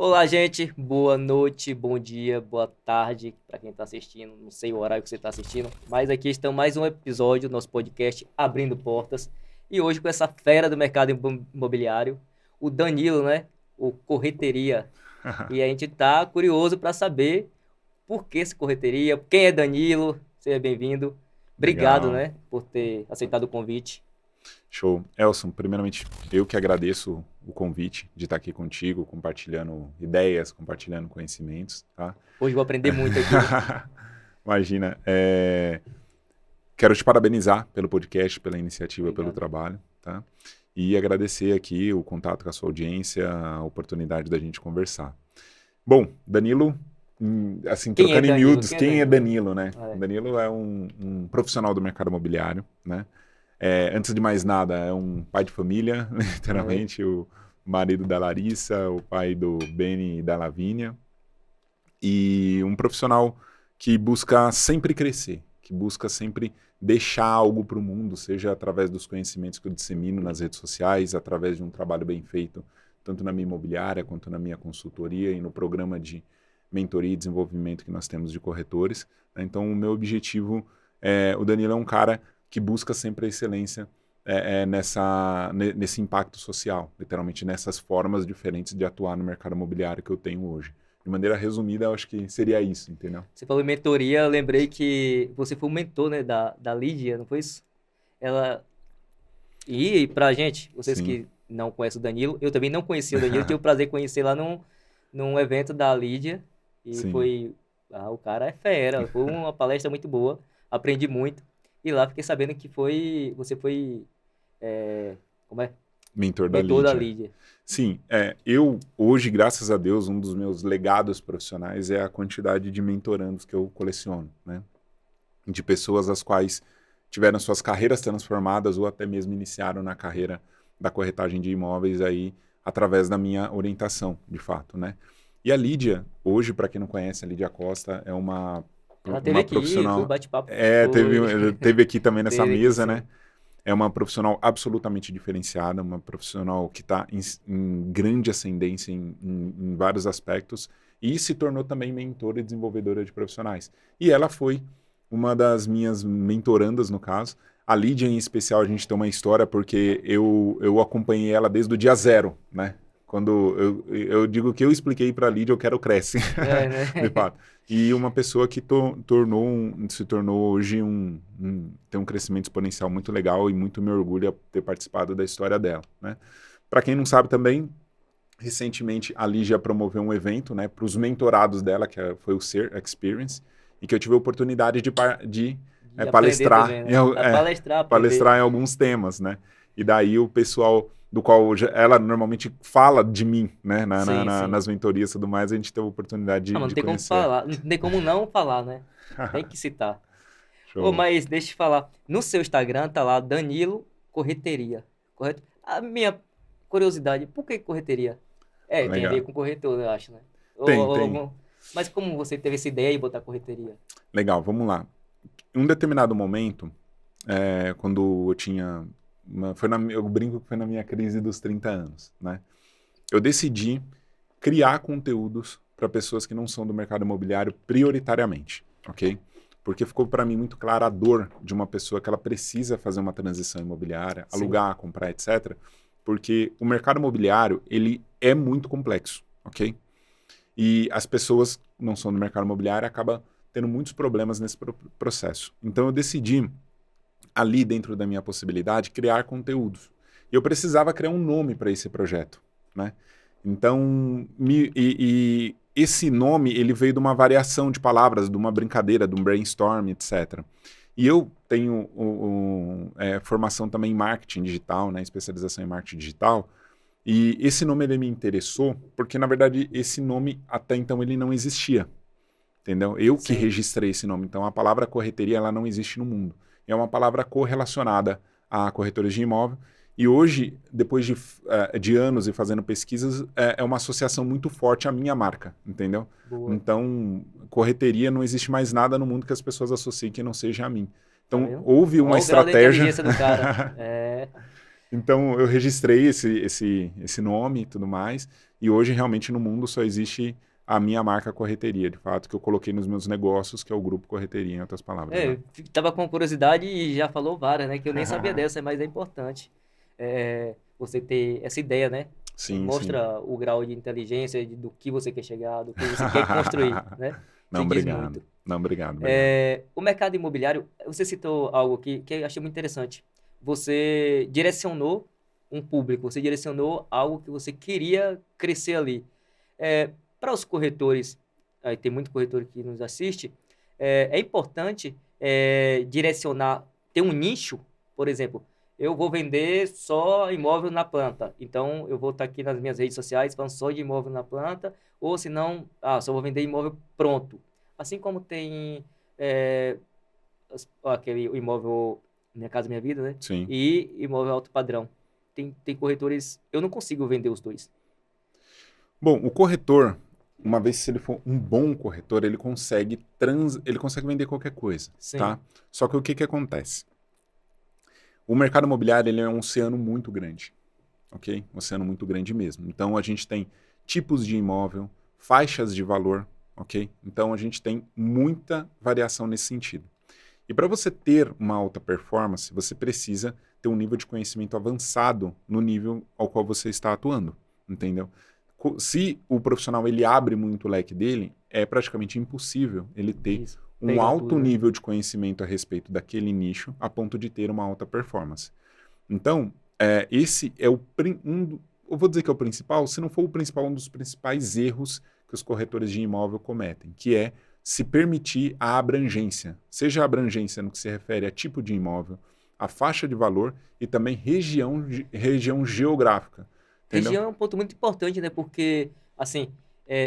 Olá, gente. Boa noite, bom dia, boa tarde para quem está assistindo. Não sei o horário que você está assistindo, mas aqui está mais um episódio do nosso podcast Abrindo Portas. E hoje com essa fera do mercado imobiliário, o Danilo, né? O Correteria. E a gente tá curioso para saber por que esse Correteria, quem é Danilo. Seja bem-vindo. Obrigado, Legal, né, por ter aceitado o convite. show. Elson, primeiramente, eu que agradeço o convite de estar aqui contigo, compartilhando ideias, compartilhando conhecimentos, tá? Hoje vou aprender muito aqui. Imagina, quero te parabenizar pelo podcast, pela iniciativa, pelo Obrigado. trabalho, tá? E agradecer aqui o contato com a sua audiência, a oportunidade da gente conversar. Bom, Danilo, assim, Quem é trocando em Danilo? miúdos, Quem é quem é Danilo? Danilo, né? É, Danilo é um profissional do mercado imobiliário, né? Antes de mais nada, é um pai de família, é. literalmente, o marido da Larissa, o pai do Beni e da Lavínia, e um profissional que busca sempre crescer, que busca sempre deixar algo para o mundo, seja através dos conhecimentos que eu dissemino nas redes sociais, através de um trabalho bem feito, tanto na minha imobiliária quanto na minha consultoria e no programa de mentoria e desenvolvimento que nós temos de corretores. Então, o meu objetivo o Danilo é um cara que busca sempre a excelência nesse impacto social, literalmente nessas formas diferentes de atuar no mercado imobiliário que eu tenho hoje. De maneira resumida, eu acho que seria isso, entendeu? Você falou em mentoria, eu lembrei que você foi o mentor, né, da Lídia, não foi isso? Ela. E pra gente, vocês Sim, que não conhecem o Danilo, eu também não conhecia o Danilo, tive o prazer de conhecer lá num evento da Lídia. E sim. foi. Ah, o cara é fera, foi uma palestra muito boa, aprendi muito. E lá fiquei sabendo que foi. Você foi. Como é? Mentor da Mentor da Lídia. Lídia. Sim, eu hoje, graças a Deus, um dos meus legados profissionais é a quantidade de mentorandos que eu coleciono, né? De pessoas as quais tiveram suas carreiras transformadas ou até mesmo iniciaram na carreira da corretagem de imóveis aí através da minha orientação, de fato, né? E a Lídia, hoje, para quem não conhece, a Lídia Costa é Ela teve uma aqui, foi um profissional, bate-papo. Foi. teve aqui também nessa Teve aqui, mesa, né? sim. É uma profissional absolutamente diferenciada, uma profissional que está em grande ascendência em vários aspectos e se tornou também mentora e desenvolvedora de profissionais. E ela foi uma das minhas mentorandas, no caso. A Lídia, em especial, a gente tem uma história porque eu acompanhei ela desde o dia zero, né? Quando eu digo que eu expliquei para a Lídia, eu quero cresce, É, né? de fato. E uma pessoa que se tornou hoje tem um crescimento exponencial muito legal e muito me orgulha ter participado da história dela, né? Para quem não sabe também, recentemente a Lígia promoveu um evento, né, para os mentorados dela, foi o Ser Experience, e que eu tive a oportunidade de De aprender palestrar, também, né? A palestrar, aprender. palestrar em alguns temas, né? E daí o pessoal do qual ela normalmente fala de mim, né, Sim, sim. nas mentorias e tudo mais, a gente teve a oportunidade Ah, mas não de tem como conhecer. falar, não tem como não falar, né? Tem que citar. Ô, Show. mas deixa eu te falar. No seu Instagram tá lá Danilo Correteria, correto? A minha curiosidade, por que correteria? É, tem a ver Legal. com corretor, eu acho, né? Tem. Mas como você teve essa ideia de botar correteria? Legal, vamos lá. Em um determinado momento, quando eu tinha. Eu brinco que foi na minha crise dos 30 anos, né? Eu decidi criar conteúdos para pessoas que não são do mercado imobiliário prioritariamente, ok? Porque ficou para mim muito clara a dor de uma pessoa que ela precisa fazer uma transição imobiliária, Sim, alugar, comprar, etc. Porque o mercado imobiliário ele é muito complexo, ok? E as pessoas que não são do mercado imobiliário acabam tendo muitos problemas nesse processo. Então eu decidi, ali dentro da minha possibilidade, criar conteúdos. E eu precisava criar um nome para esse projeto, né? Então, e esse nome ele veio de uma variação de palavras, de uma brincadeira, de um brainstorm, etc. E eu tenho formação também em marketing digital, né, especialização em marketing digital, e esse nome ele me interessou porque, na verdade, esse nome até então ele não existia, entendeu? Eu que sim. registrei esse nome, então a palavra correteria ela não existe no mundo. É uma palavra correlacionada a corretores de imóvel e hoje, depois de anos e fazendo pesquisas, é uma associação muito forte à minha marca, entendeu? Boa. Então, correteria não existe mais nada no mundo que as pessoas associem que não seja a mim. Tá Então, vendo? houve uma Olha o grau da estratégia. inteligência do cara. É. Então, eu registrei esse nome e tudo mais, e hoje realmente no mundo só existe a minha marca Correteria, de fato, que eu coloquei nos meus negócios, que é o Grupo Correteria, em outras palavras, né? Tava com curiosidade e já falou várias, né? Que eu nem sabia dessa, mas é importante você ter essa ideia, né? Sim, sim. Mostra o grau de inteligência do que você quer chegar, do que você quer construir, né? Não, Isso diz obrigado. muito. Não, obrigado, obrigado. O mercado imobiliário, você citou algo aqui que eu achei muito interessante. Você direcionou um público, você direcionou algo que você queria crescer ali. Para os corretores, aí tem muito corretor que nos assiste, é importante direcionar, ter um nicho, por exemplo, eu vou vender só imóvel na planta, então eu vou estar aqui nas minhas redes sociais falando só de imóvel na planta, ou se não, só vou vender imóvel pronto. Assim como tem o imóvel Minha Casa Minha Vida, né? Sim. E imóvel alto padrão. Tem corretores, eu não consigo vender os dois. Bom, o corretor, uma vez se ele for um bom corretor, ele consegue vender qualquer coisa, Sim, tá? Só que o que que acontece? O mercado imobiliário, ele é um oceano muito grande, ok? Um oceano muito grande mesmo. Então, a gente tem tipos de imóvel, faixas de valor, ok? Então, a gente tem muita variação nesse sentido. E para você ter uma alta performance, você precisa ter um nível de conhecimento avançado no nível ao qual você está atuando, entendeu? Se o profissional ele abre muito o leque dele, é praticamente impossível ele ter isso. um Pegar alto tudo, né? nível de conhecimento a respeito daquele nicho a ponto de ter uma alta performance. Então, esse é eu vou dizer que é o principal, se não for o principal, um dos principais erros que os corretores de imóvel cometem, que é se permitir a abrangência, seja a abrangência no que se refere a tipo de imóvel, a faixa de valor e também região geográfica, entendeu? Região é um ponto muito importante, né? Porque, assim,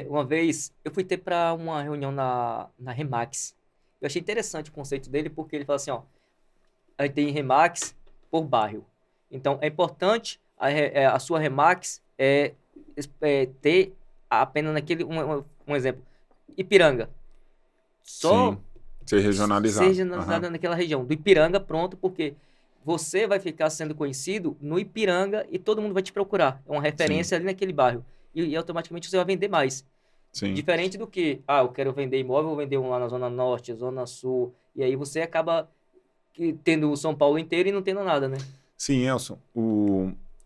uma vez eu fui ter para uma reunião na Remax. Eu achei interessante o conceito dele, porque ele fala assim, ó, a gente tem Remax por bairro. Então, é importante a sua Remax ter apenas naquele, um exemplo, Ipiranga. Sim, Só ser regionalizado. seja Aham. analisada naquela região. Do Ipiranga, pronto, porque você vai ficar sendo conhecido no Ipiranga e todo mundo vai te procurar. É uma Sim, referência ali naquele bairro. E automaticamente você vai vender mais. sim. Diferente do que, eu quero vender imóvel, vou vender um lá na Zona Norte, Zona Sul. E aí você acaba tendo o São Paulo inteiro e não tendo nada, né? Sim, Elson,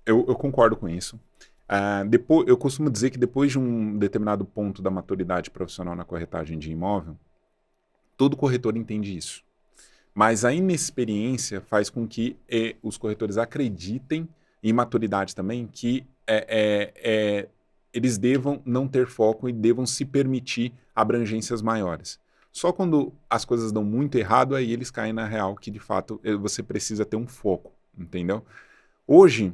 eu concordo com isso. Eu costumo dizer que depois de um determinado ponto da maturidade profissional na corretagem de imóvel, todo corretor entende isso. Mas a inexperiência faz com que os corretores acreditem, e maturidade também, que eles devam não ter foco e devam se permitir abrangências maiores. Só quando as coisas dão muito errado, aí eles caem na real que, de fato, você precisa ter um foco, entendeu? Hoje,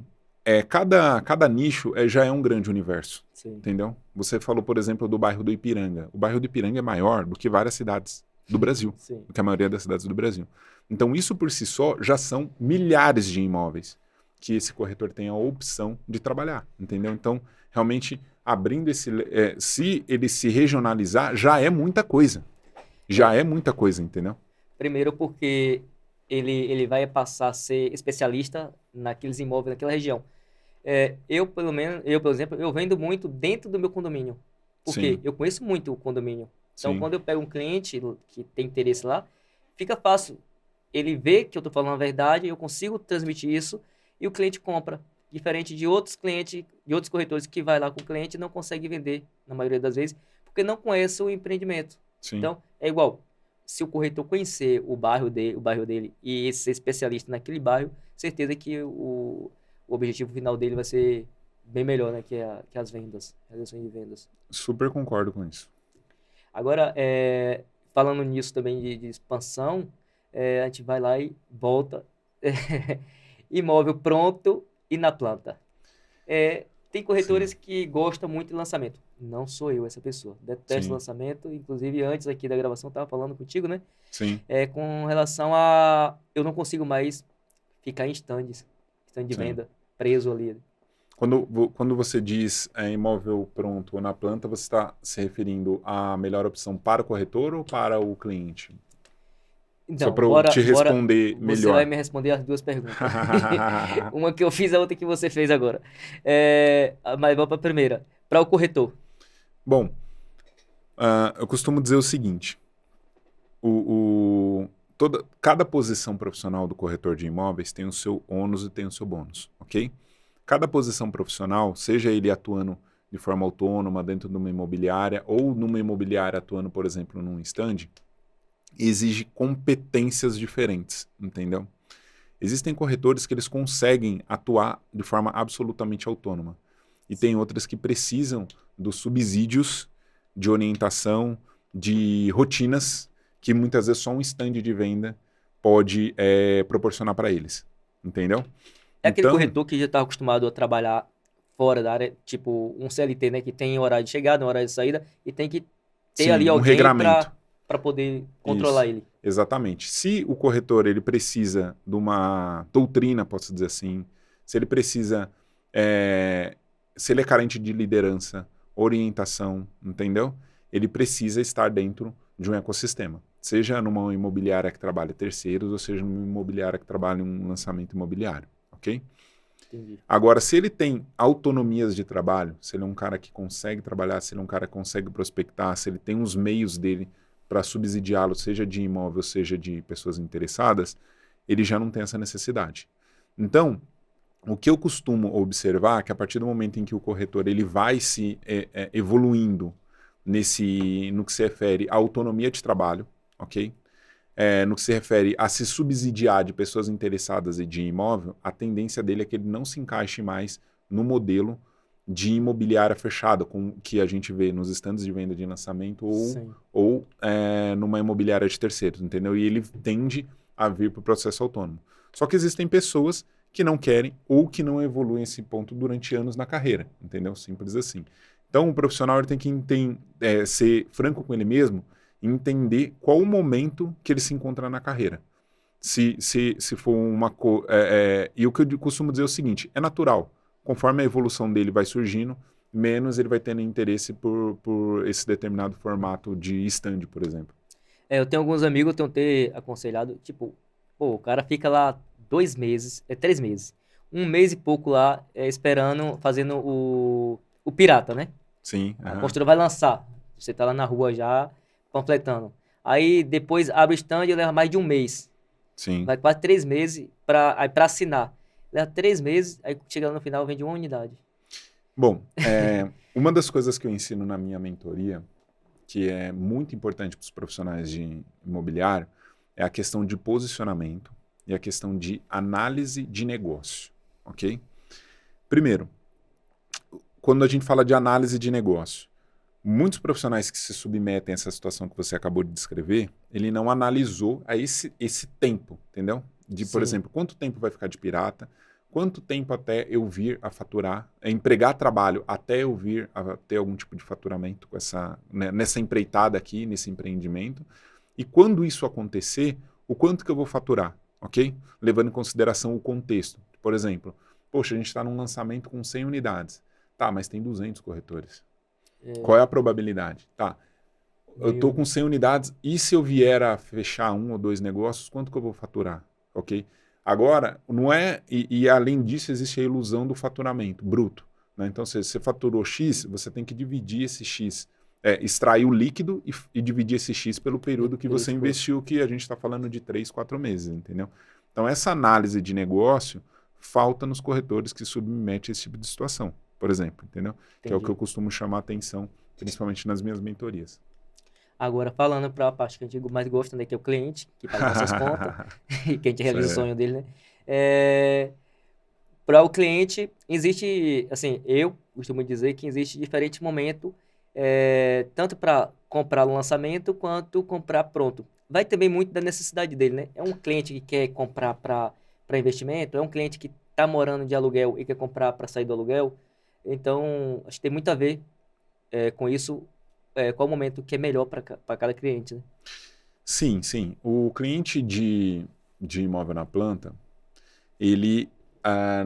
cada nicho já é um grande universo, Sim, entendeu? Você falou, por exemplo, do bairro do Ipiranga. O bairro do Ipiranga é maior do que várias cidades do Brasil, sim. do que a maioria das cidades do Brasil. Então, isso por si só já são milhares de imóveis que esse corretor tem a opção de trabalhar, entendeu? Então, realmente, se ele se regionalizar, já é muita coisa. Já É, é muita coisa, entendeu? primeiro porque ele vai passar a ser especialista naqueles imóveis, naquela região. Eu, por exemplo, eu vendo muito dentro do meu condomínio. Porque Sim, eu conheço muito o condomínio. Então, sim, quando eu pego um cliente que tem interesse lá, fica fácil. Ele vê que eu estou falando a verdade, eu consigo transmitir isso e o cliente compra. Diferente de outros clientes, de outros corretores que vai lá com o cliente e não consegue vender, na maioria das vezes, porque não conhece o empreendimento. sim. Então, é igual. Se o corretor conhecer o bairro dele e ser especialista naquele bairro, certeza que o objetivo final dele vai ser bem melhor, né? Que as vendas, realização de vendas. Super concordo com isso. Agora, falando nisso também de expansão, a gente vai lá e volta. Imóvel pronto e na planta. Tem Sim, corretores que gostam muito de lançamento. Não sou eu essa pessoa. Detesto sim, lançamento. Inclusive, antes aqui da gravação, eu estava falando contigo, né? sim, Com relação a... Eu não consigo mais ficar em stand de sim. venda, preso ali. Quando você diz imóvel pronto ou na planta, você está se referindo à melhor opção para o corretor ou para o cliente? Só Então, para eu te responder você vai melhor. me responder as duas perguntas. Uma que eu fiz, a outra que você fez agora. Mas vamos para a primeira. Para o corretor. Bom, eu costumo dizer o seguinte: cada posição profissional do corretor de imóveis tem o seu ônus e tem o seu bônus, ok? Cada posição profissional, seja ele atuando de forma autônoma dentro de uma imobiliária ou numa imobiliária atuando, por exemplo, num stand, exige competências diferentes, entendeu? Existem corretores que eles conseguem atuar de forma absolutamente autônoma e tem outras que precisam dos subsídios de orientação, de rotinas que muitas vezes só um stand de venda pode proporcionar para eles, entendeu? É aquele Então, corretor que já está acostumado a trabalhar fora da área, tipo um CLT, né? Que tem horário de chegada, horário de saída, e tem que ter ali sim, um alguém regramento. para poder controlar Isso, ele. exatamente. Se o corretor ele precisa de uma doutrina, posso dizer assim, se ele precisa, se ele é carente de liderança, orientação, entendeu? Ele precisa estar dentro de um ecossistema, seja numa imobiliária que trabalha terceiros, ou seja numa imobiliária que trabalha em um lançamento imobiliário, ok? Entendi. Agora, se ele tem autonomias de trabalho, se ele é um cara que consegue trabalhar, se ele é um cara que consegue prospectar, se ele tem os meios dele para subsidiá-lo, seja de imóvel, seja de pessoas interessadas, ele já não tem essa necessidade. Então, o que eu costumo observar é que a partir do momento em que o corretor ele vai se evoluindo no que se refere à autonomia de trabalho, ok? No que se refere a se subsidiar de pessoas interessadas e de imóvel, a tendência dele é que ele não se encaixe mais no modelo de imobiliária fechada, com que a gente vê nos estandes de venda de lançamento Sim. ou numa imobiliária de terceiros, entendeu? E ele tende a vir para o processo autônomo. Só que existem pessoas que não querem ou que não evoluem esse ponto durante anos na carreira, entendeu? Simples assim. Então, o profissional ele tem que ser franco com ele mesmo e entender qual o momento que ele se encontra na carreira. Se for uma... e o que eu costumo dizer é o seguinte, é natural. Conforme a evolução dele vai surgindo, menos ele vai tendo interesse por esse determinado formato de stand, por exemplo. Eu tenho alguns amigos que eu tenho ter aconselhado, tipo, pô, o cara fica lá 2 meses, 3 meses, 1 mês e pouco lá, esperando, fazendo o pirata, né? Sim, A aham, construtora vai lançar, você tá lá na rua já, panfletando. Aí depois abre o stand e leva mais de 1 mês. sim. Vai quase 3 meses pra assinar. Leva 3 meses, aí chega lá no final, vende uma unidade. Bom, uma das coisas que eu ensino na minha mentoria, que é muito importante para os profissionais de imobiliário, é a questão de posicionamento e a questão de análise de negócio, ok? Primeiro, quando a gente fala de análise de negócio, muitos profissionais que se submetem a essa situação que você acabou de descrever, ele não analisou esse tempo, entendeu? De, por Sim, exemplo, quanto tempo vai ficar de pirata, quanto tempo até eu vir a faturar, empregar trabalho até eu vir a ter algum tipo de faturamento com nessa empreitada aqui, nesse empreendimento, e quando isso acontecer, o quanto que eu vou faturar, ok? Levando em consideração o contexto. Por exemplo, poxa, a gente está num lançamento com 100 unidades. Tá, mas tem 200 corretores. Qual é a probabilidade? Tá, eu estou 1000. com 100 unidades e se eu vier a fechar 1 ou 2 negócios, quanto que eu vou faturar? Ok? Agora, não é... E além disso, existe a ilusão do faturamento bruto. Né? Então, se você faturou X, você tem que dividir esse X. Extrair o líquido e dividir esse X pelo período que Pelo você esforço. investiu, que a gente está falando de 3, 4 meses, entendeu? Então, essa análise de negócio falta nos corretores que submetem esse tipo de situação, por exemplo, entendeu? Que é o que Entendi. eu costumo chamar a atenção, principalmente nas minhas mentorias. Agora, falando para a parte que a gente mais gosta, né, que é o cliente, que paga nossas contas, e que a gente realiza o Certo. sonho dele, né? Para o cliente, existe, assim, eu costumo dizer que existe diferente momento, tanto para comprar no lançamento quanto comprar pronto. Vai também muito da necessidade dele, né? É um cliente que quer comprar para investimento, é um cliente que está morando de aluguel e quer comprar para sair do aluguel. Então, acho que tem muito a ver com isso, qual o momento que é melhor para cada cliente, né? Sim, sim. O cliente de imóvel na planta, ele... ah,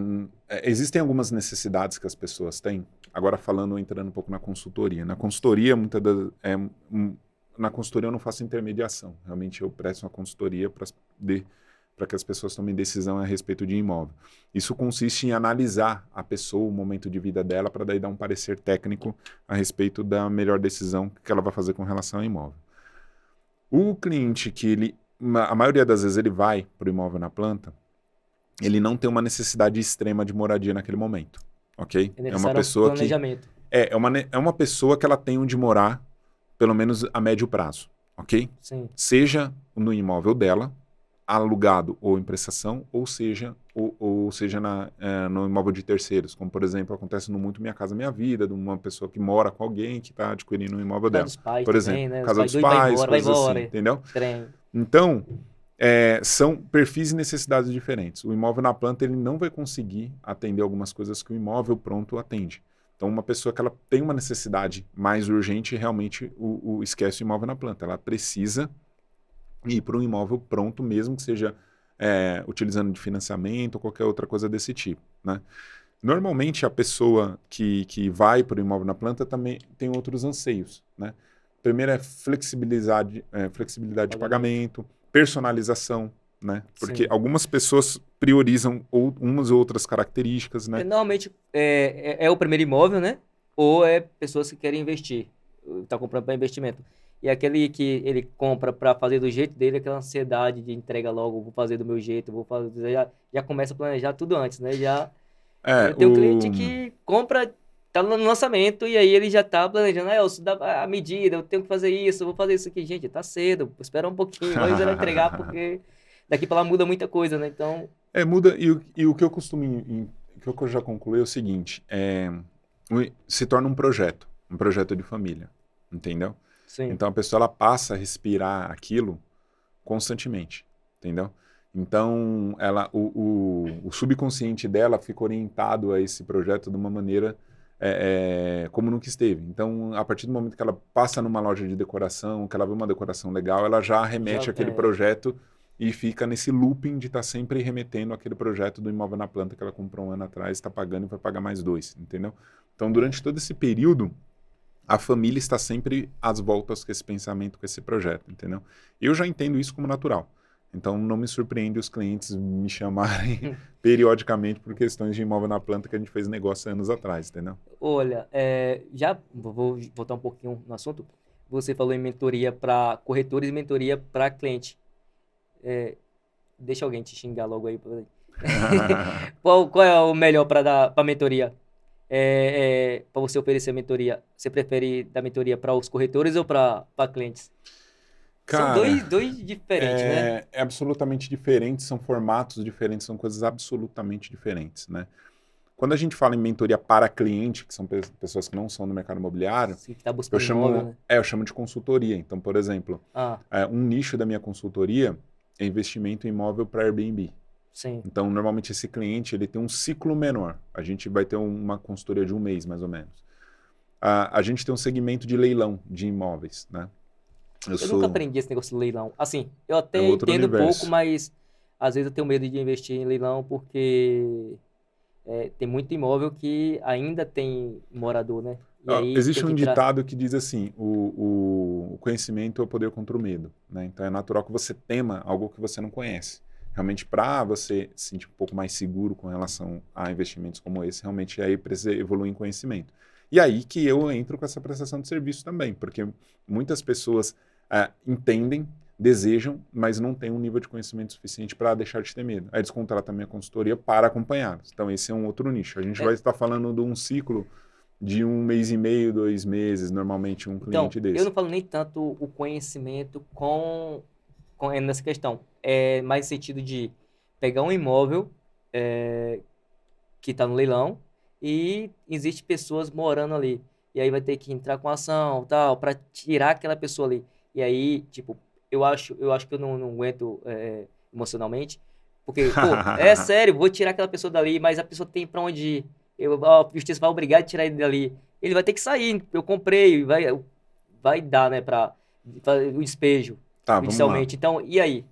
existem algumas necessidades que as pessoas têm. Agora falando, entrando um pouco na consultoria. Na consultoria, na consultoria eu não faço intermediação. Realmente eu presto uma consultoria para que as pessoas tomem decisão a respeito de imóvel. Isso consiste em analisar a pessoa, o momento de vida dela, para daí dar um parecer técnico a respeito da melhor decisão que ela vai fazer com relação ao imóvel. O cliente a maioria das vezes ele vai para o imóvel na planta, ele não tem uma necessidade extrema de moradia naquele momento, ok? É uma pessoa planejamento. É uma pessoa que ela tem onde morar, pelo menos a médio prazo, ok? Sim. Seja no imóvel dela, alugado ou em prestação, ou seja no imóvel de terceiros, como por exemplo acontece no muito Minha Casa Minha Vida, de uma pessoa que mora com alguém que está adquirindo um imóvel dela. Dos pais por também, exemplo, né? casa dos pais, vai embora, assim, entendeu? Trem. Então, são perfis e necessidades diferentes. O imóvel na planta ele não vai conseguir atender algumas coisas que o imóvel pronto atende. Então, uma pessoa que ela tem uma necessidade mais urgente, realmente esquece o imóvel na planta. Ela precisa ir para um imóvel pronto, mesmo que seja utilizando de financiamento ou qualquer outra coisa desse tipo, né? Normalmente, a pessoa que vai para o imóvel na planta também tem outros anseios, né? Primeiro é flexibilidade de pagamento, personalização, né? Porque Sim. algumas pessoas priorizam umas ou outras características, né? Normalmente é o primeiro imóvel, né? Ou é pessoas que querem investir, está comprando para investimento. E aquele que ele compra para fazer do jeito dele, aquela ansiedade de entrega logo, vou fazer do meu jeito, vou fazer, já começa a planejar tudo antes, né? Eu tenho um cliente que compra, tá no lançamento e aí ele já tá planejando, eu dá a medida, eu tenho que fazer isso, eu vou fazer isso aqui. Gente, tá cedo, espera um pouquinho, vamos entregar porque daqui para lá muda muita coisa, né? Então... muda, e o que eu costumo, o que eu já concluí é o seguinte, se torna um projeto de família, entendeu? Sim. Então a pessoa ela passa a respirar aquilo constantemente, entendeu? Então o subconsciente dela fica orientado a esse projeto de uma maneira como nunca esteve. Então a partir do momento que ela passa numa loja de decoração, que ela vê uma decoração legal, ela já remete àquele projeto e fica nesse looping de estar sempre remetendo aquele projeto do imóvel na planta que ela comprou um ano atrás, está pagando e vai pagar mais 2, entendeu? Então durante todo esse período a família está sempre às voltas com esse pensamento, com esse projeto, entendeu? Eu já entendo isso como natural. Então, não me surpreende os clientes me chamarem periodicamente por questões de imóvel na planta que a gente fez negócio anos atrás, entendeu? Olha, já vou voltar um pouquinho no assunto. Você falou em mentoria para corretores e mentoria para cliente. Deixa alguém te xingar logo aí. Qual é o melhor para dar para mentoria? Para você oferecer mentoria, você prefere dar mentoria para os corretores ou para clientes? Cara, são dois diferentes, né? É absolutamente diferente, são formatos diferentes, são coisas absolutamente diferentes, né? Quando a gente fala em mentoria para cliente, que são pessoas que não são do mercado imobiliário, Sim, que tá buscando imóvel, né? eu chamo de consultoria. Então, por exemplo, um nicho da minha consultoria é investimento em imóvel para Airbnb. Sim. Então, normalmente esse cliente ele tem um ciclo menor. A gente vai ter uma consultoria de um mês, mais ou menos. A gente tem um segmento de leilão de imóveis, né? Eu nunca aprendi esse negócio de leilão. Assim, eu até outro entendo universo. pouco, mas às vezes eu tenho medo de investir em leilão porque tem muito imóvel que ainda tem morador, né? E aí Existe tem um que entrar... ditado que diz assim, o conhecimento é o poder contra o medo, né? Então é natural que você tema algo que você não conhece. Realmente, para você se sentir um pouco mais seguro com relação a investimentos como esse, realmente aí precisa evoluir em conhecimento. E aí que eu entro com essa prestação de serviço também, porque muitas pessoas entendem, desejam, mas não têm um nível de conhecimento suficiente para deixar de ter medo. Aí eles contratam a minha consultoria para acompanhá-los. Então esse é um outro nicho. A gente vai estar falando de um ciclo de 1 mês e meio, 2 meses, normalmente um cliente desse. Eu não falo nem tanto o conhecimento nessa questão. Mais no sentido de pegar um imóvel que está no leilão e existe pessoas morando ali. E aí vai ter que entrar com ação, tal, para tirar aquela pessoa ali. E aí, tipo, eu acho que eu não aguento emocionalmente. Porque, pô, sério, vou tirar aquela pessoa dali, mas a pessoa tem para onde ir. A justiça vai obrigar a tirar ele dali. Ele vai ter que sair. Eu comprei, vai dar, né, para o despejo, judicialmente. Então, e aí?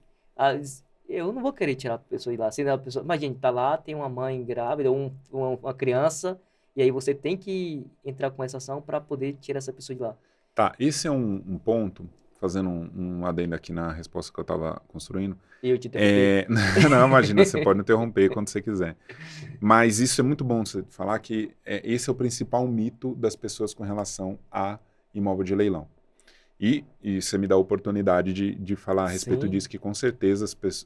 Eu não vou querer tirar a pessoa de lá. Se a pessoa, imagina, tá lá, tem uma mãe grávida, uma criança, e aí você tem que entrar com essa ação para poder tirar essa pessoa de lá. Tá, esse é um ponto, fazendo um adendo aqui na resposta que eu estava construindo. E eu te interrompi. Não, imagina, você pode interromper quando você quiser. Mas isso é muito bom você falar que esse é o principal mito das pessoas com relação a imóvel de leilão. E você me dá a oportunidade de falar a respeito Sim. disso, que com certeza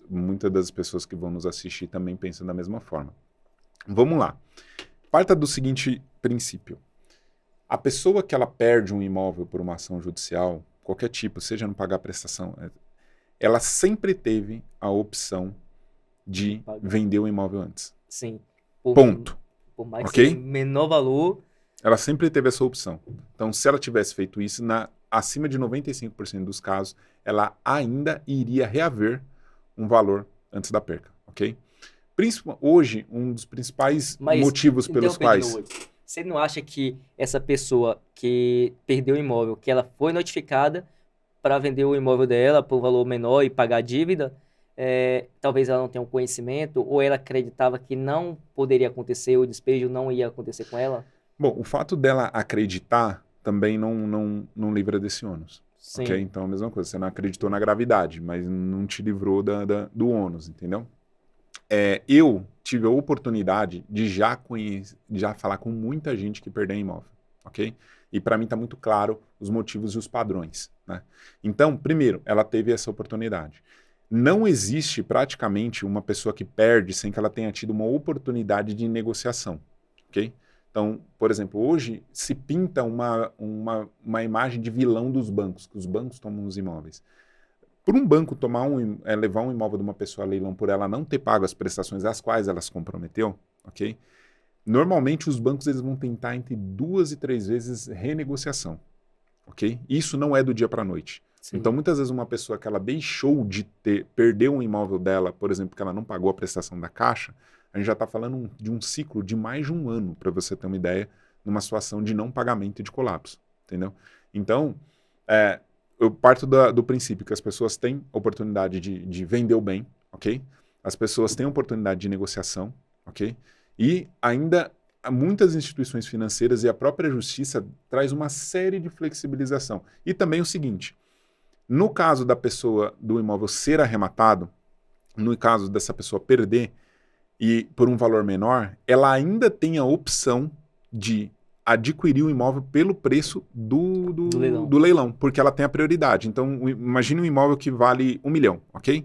muitas das pessoas que vão nos assistir também pensam da mesma forma. Vamos lá. Parta do seguinte princípio. A pessoa que ela perde um imóvel por uma ação judicial, qualquer tipo, seja não pagar prestação, ela sempre teve a opção de vender o imóvel antes. Sim. Ponto. Por mais que Ok? seja menor valor. Ela sempre teve essa opção. Então, se ela tivesse feito isso, acima de 95% dos casos, ela ainda iria reaver um valor antes da perca, ok? Hoje, um dos principais motivos pelos quais... Você não acha que essa pessoa que perdeu o imóvel, que ela foi notificada para vender o imóvel dela por valor menor e pagar a dívida, talvez ela não tenha um conhecimento, ou ela acreditava que não poderia acontecer, o despejo não ia acontecer com ela? Bom, o fato dela acreditar também não livra desse ônus. Sim. Ok? Então, a mesma coisa, você não acreditou na gravidade, mas não te livrou do ônus, entendeu? Eu tive a oportunidade de já falar com muita gente que perdeu imóvel, ok? E para mim está muito claro os motivos e os padrões, né? Então, primeiro, ela teve essa oportunidade. Não existe praticamente uma pessoa que perde sem que ela tenha tido uma oportunidade de negociação, ok? Então, por exemplo, hoje se pinta uma imagem de vilão dos bancos, que os bancos tomam os imóveis. Por um banco levar um imóvel de uma pessoa a leilão por ela não ter pago as prestações às quais ela se comprometeu, ok? Normalmente os bancos eles vão tentar entre 2 e 3 vezes renegociação, ok? Isso não é do dia para a noite. Sim. Então, muitas vezes uma pessoa que ela deixou de perdeu um imóvel dela, por exemplo, que ela não pagou a prestação da Caixa, a gente já está falando de um ciclo de mais de um ano, para você ter uma ideia, numa situação de não pagamento e de colapso, entendeu? Então, eu parto do princípio que as pessoas têm oportunidade de vender o bem, ok? As pessoas têm oportunidade de negociação, ok? E ainda muitas instituições financeiras e a própria justiça traz uma série de flexibilização. E também o seguinte, no caso da pessoa, do imóvel ser arrematado, no caso dessa pessoa perder, e por um valor menor, ela ainda tem a opção de adquirir o imóvel pelo preço do leilão, porque ela tem a prioridade. Então, imagine um imóvel que vale 1 milhão, ok?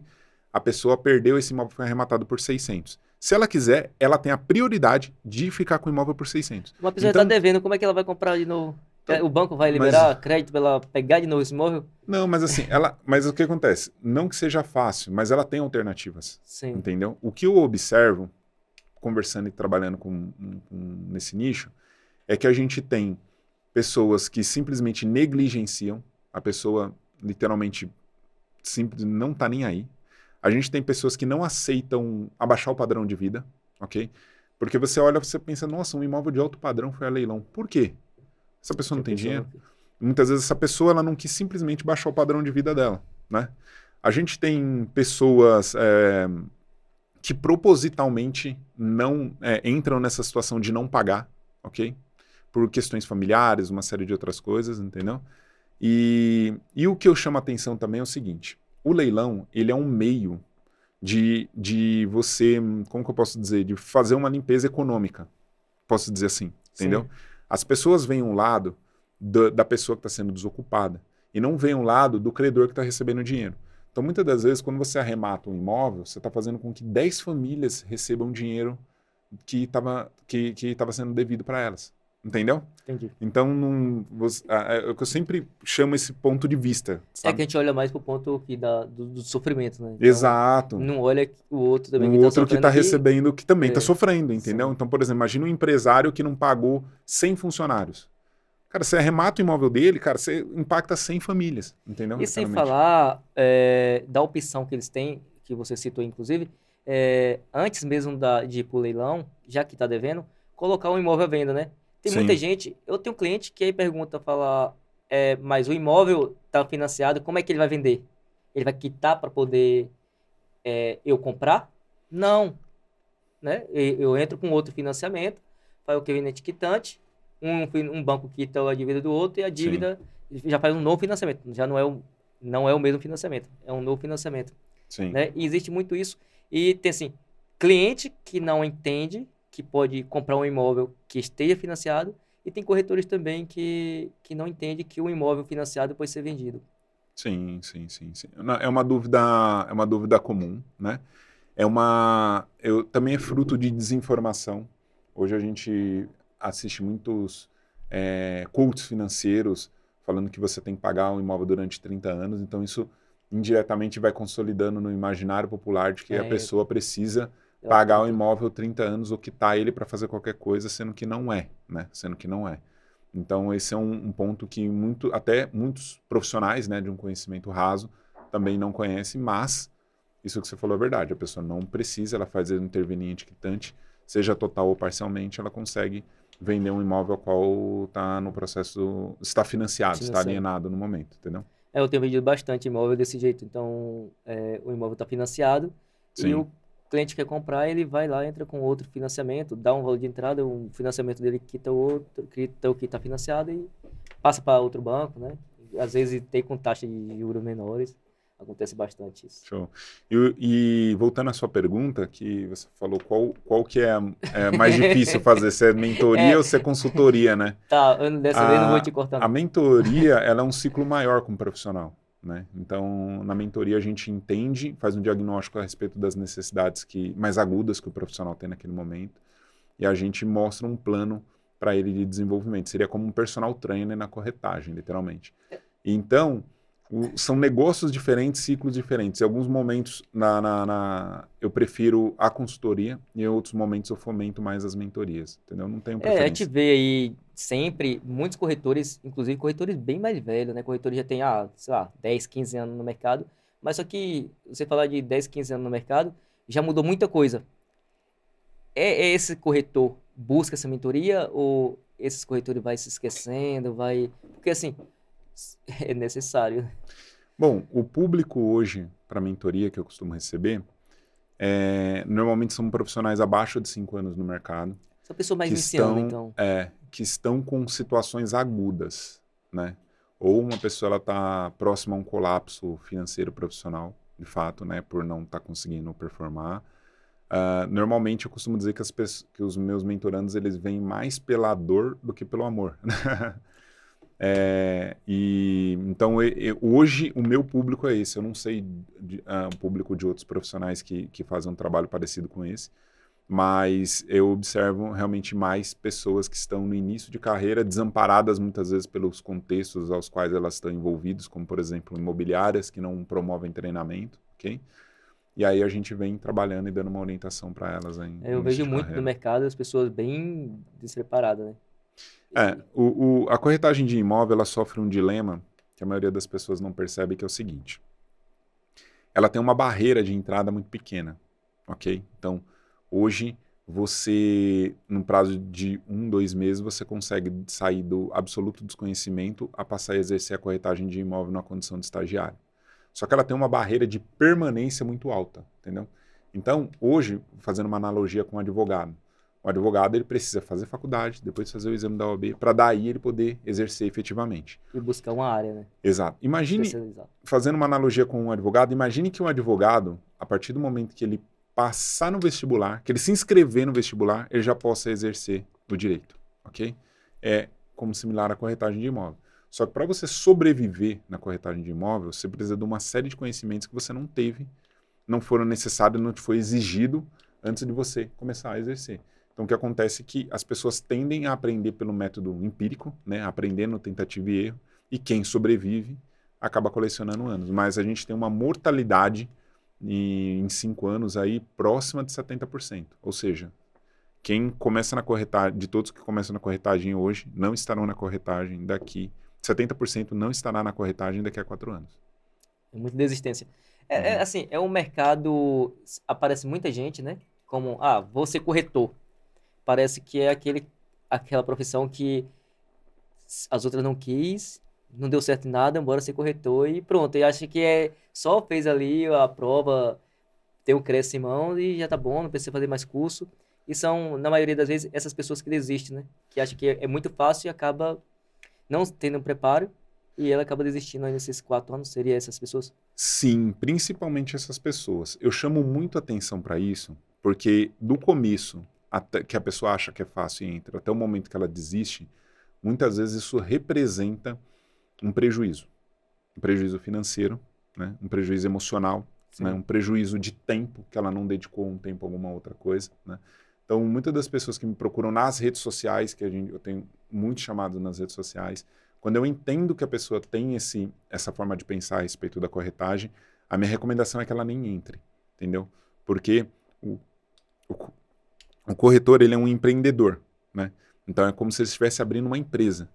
A pessoa perdeu, esse imóvel foi arrematado por 600. Se ela quiser, ela tem a prioridade de ficar com o imóvel por 600. Uma pessoa está devendo, como é que ela vai comprar de novo? O banco vai liberar crédito para ela pegar de novo esse imóvel? Não, mas assim, mas o que acontece? Não que seja fácil, mas ela tem alternativas. Sim. Entendeu? O que eu observo, conversando e trabalhando nesse nicho, é que a gente tem pessoas que simplesmente negligenciam, a pessoa literalmente não está nem aí. A gente tem pessoas que não aceitam abaixar o padrão de vida, ok? Porque você olha e você pensa, nossa, um imóvel de alto padrão foi a leilão. Por quê? Essa pessoa não tem dinheiro. Muitas vezes essa pessoa ela não quis simplesmente baixar o padrão de vida dela, né? A gente tem pessoas que propositalmente não entram nessa situação de não pagar, ok? Por questões familiares, uma série de outras coisas, entendeu? E o que eu chamo a atenção também é o seguinte, o leilão, ele é um meio de você, como que eu posso dizer, de fazer uma limpeza econômica, posso dizer assim, entendeu? Sim. As pessoas veem um lado da pessoa que está sendo desocupada e não veem um lado do credor que está recebendo dinheiro. Então, muitas das vezes, quando você arremata um imóvel, você está fazendo com que 10 famílias recebam dinheiro que estava sendo devido para elas. Entendeu? Entendi. Então, é o que eu sempre chamo esse ponto de vista. Sabe? É que a gente olha mais pro ponto aqui do sofrimento, né? Então, exato. Não olha o outro também que outro que está recebendo, que também está sofrendo, entendeu? Sim. Então, por exemplo, imagina um empresário que não pagou 100 funcionários. Cara, você arremata o imóvel dele, cara, você impacta 100 famílias, entendeu? E sem falar da opção que eles têm, que você citou inclusive, antes mesmo de ir pro leilão, já que está devendo, colocar um imóvel à venda, né? Tem muita gente, eu tenho um cliente que aí pergunta, fala, mas o imóvel está financiado, como é que ele vai vender? Ele vai quitar para poder eu comprar? Não. Né? Eu entro com outro financiamento, faz o que vem quitante, um banco quita a dívida do outro e a dívida já faz um novo financiamento. Já não é não é o mesmo financiamento, é um novo financiamento, Sim. né? E existe muito isso. E tem, assim, cliente que não entende que pode comprar um imóvel que esteja financiado e tem corretores também que não entendem que o imóvel financiado pode ser vendido. Sim, sim, sim, sim. É uma dúvida comum, né? Também é fruto de desinformação. Hoje a gente assiste muitos quotes financeiros falando que você tem que pagar um imóvel durante 30 anos, então isso indiretamente vai consolidando no imaginário popular de que a É, pessoa precisa eu pagar o acredito. imóvel 30 anos ou quitar ele para fazer qualquer coisa, sendo que não é, né? Sendo que não é. Então esse é um ponto que até muitos profissionais, né, de um conhecimento raso também não conhecem, mas isso que você falou é verdade. A pessoa não precisa, ela faz o interveniente quitante, seja total ou parcialmente, ela consegue vender um imóvel ao qual está no processo, está financiado, está Financiado. alienado no momento, entendeu? Eu tenho vendido bastante imóvel desse jeito. Então, o imóvel está financiado e Sim, o cliente quer comprar, ele vai lá, entra com outro financiamento, dá um valor de entrada, um financiamento dele quita o outro, quita o que está financiado e passa para outro banco, né? Às vezes tem com taxa de juros menores. Acontece bastante isso. show. E voltando à sua pergunta, que você falou qual que é mais difícil fazer, se é mentoria É, ou se é consultoria, né? tá, dessa vez não vou te cortar, A não. mentoria, ela é um ciclo maior com o profissional, né? Então, na mentoria a gente entende, faz um diagnóstico a respeito das necessidades mais agudas que o profissional tem naquele momento, e a gente mostra um plano para ele de desenvolvimento. Seria como um personal trainer na corretagem, literalmente. Então, são negócios diferentes, ciclos diferentes. Em alguns momentos eu prefiro a consultoria e em outros momentos eu fomento mais as mentorias, entendeu? Não tenho A gente preferência. vê aí sempre muitos corretores, inclusive corretores bem mais velhos, né? Corretores já tem, sei lá, 10, 15 anos no mercado. Mas só que você falar de 10, 15 anos no mercado, já mudou muita coisa. É esse corretor busca essa mentoria ou esses corretores vai se esquecendo, vai... Porque assim, é necessário. Bom, o público hoje para mentoria que eu costumo receber, normalmente são profissionais abaixo de 5 anos no mercado, Essa pessoa mais que iniciando, estão, então. que estão com situações agudas, né? Ou uma pessoa ela está próxima a um colapso financeiro profissional, de fato, né? Por não estar conseguindo performar. Normalmente eu costumo dizer que os meus mentorandos eles vêm mais pela dor do que pelo amor. Então hoje o meu público é esse. Eu não sei o público de outros profissionais que fazem um trabalho parecido com esse, mas eu observo realmente mais pessoas que estão no início de carreira, desamparadas muitas vezes pelos contextos aos quais elas estão envolvidas, como por exemplo imobiliárias que não promovem treinamento, ok? E aí a gente vem trabalhando e dando uma orientação para elas em Eu início vejo de muito no carreira. mercado as pessoas bem despreparadas, né? E- A corretagem de imóvel ela sofre um dilema que a maioria das pessoas não percebe, que é o seguinte: ela tem uma barreira de entrada muito pequena, ok? Então, hoje você, no prazo de 2 meses, você consegue sair do absoluto desconhecimento a passar a exercer a corretagem de imóvel na condição de estagiário. Só que ela tem uma barreira de permanência muito alta, entendeu? Então, hoje, fazendo uma analogia com o advogado ele precisa fazer faculdade, depois fazer o exame da OAB, para daí ele poder exercer efetivamente. E buscar uma área, né? Exato. Imagine, Especializar. fazendo uma analogia com um advogado, imagine que um advogado, a partir do momento que ele passar no vestibular, que ele se inscrever no vestibular, ele já possa exercer o direito, ok? É como similar à corretagem de imóvel. Só que para você sobreviver na corretagem de imóvel, você precisa de uma série de conhecimentos que você não teve, não foram necessários, não te foi exigido antes de você começar a exercer. Então, o que acontece é que as pessoas tendem a aprender pelo método empírico, né, aprendendo tentativa e erro, e quem sobrevive acaba colecionando anos. Mas a gente tem uma mortalidade em 5 anos aí próxima de 70%. Ou seja, quem começa na corretagem, de todos que começam na corretagem hoje, não estarão na corretagem daqui, 70% não estará na corretagem daqui a 4 anos. É muita desistência. Uhum. Assim, é um mercado. Aparece muita gente, né? Como, vou ser corretor. Parece que é aquela profissão que as outras não quis, não deu certo em nada, bora ser corretor e pronto. E acha que só fez ali a prova, ter o CRES em mão e já tá bom, não precisa fazer mais curso. E são, na maioria das vezes, essas pessoas que desistem, né? Que acham que é muito fácil e acaba não tendo um preparo E ela acaba desistindo aí nesses 4 anos, seria essas pessoas? Sim, principalmente essas pessoas. Eu chamo muito atenção para isso, porque do começo, até que a pessoa acha que é fácil e entra, até o momento que ela desiste, muitas vezes isso representa um prejuízo. Um prejuízo financeiro, né? Um prejuízo emocional, né? Sim. Um prejuízo de tempo, que ela não dedicou um tempo a alguma outra coisa, né? Então, muitas das pessoas que me procuram nas redes sociais, eu tenho muitos chamados nas redes sociais, quando eu entendo que a pessoa tem essa forma de pensar a respeito da corretagem, a minha recomendação é que ela nem entre, entendeu? Porque o, o, o corretor, ele é um empreendedor, né? Então, é como se ele estivesse abrindo uma empresa.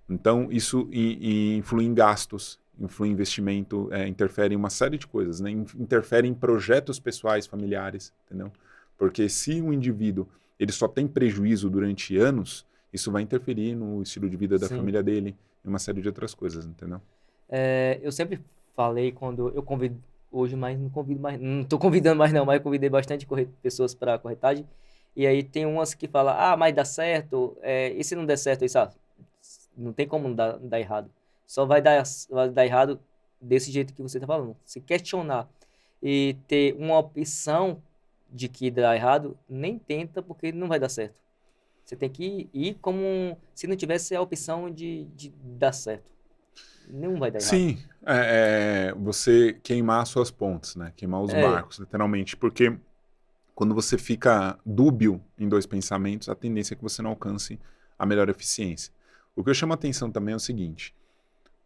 Então, isso influi em gastos, influi em investimento, interfere em uma série de coisas, né? Interfere em projetos pessoais, familiares, entendeu? Porque se um indivíduo ele só tem prejuízo durante anos, isso vai interferir no estilo de vida da Sim. família dele, e uma série de outras coisas, entendeu? Eu sempre falei quando eu convido hoje, mas não convido mais, não tô convidando mais não, mas eu convidei bastante pessoas para corretagem. E aí tem umas que falam, mas dá certo, e se não der certo, isso, não tem como dar errado. Só vai dar errado desse jeito que você tá falando. Se questionar e ter uma opção de que dá errado, nem tenta porque não vai dar certo. Você tem que ir como se não tivesse a opção de dar certo. Não vai dar errado. Sim, você queimar suas pontes, né? Queimar os É, barcos, literalmente, porque quando você fica dúbio em dois pensamentos, a tendência é que você não alcance a melhor eficiência. O que eu chamo a atenção também é o seguinte: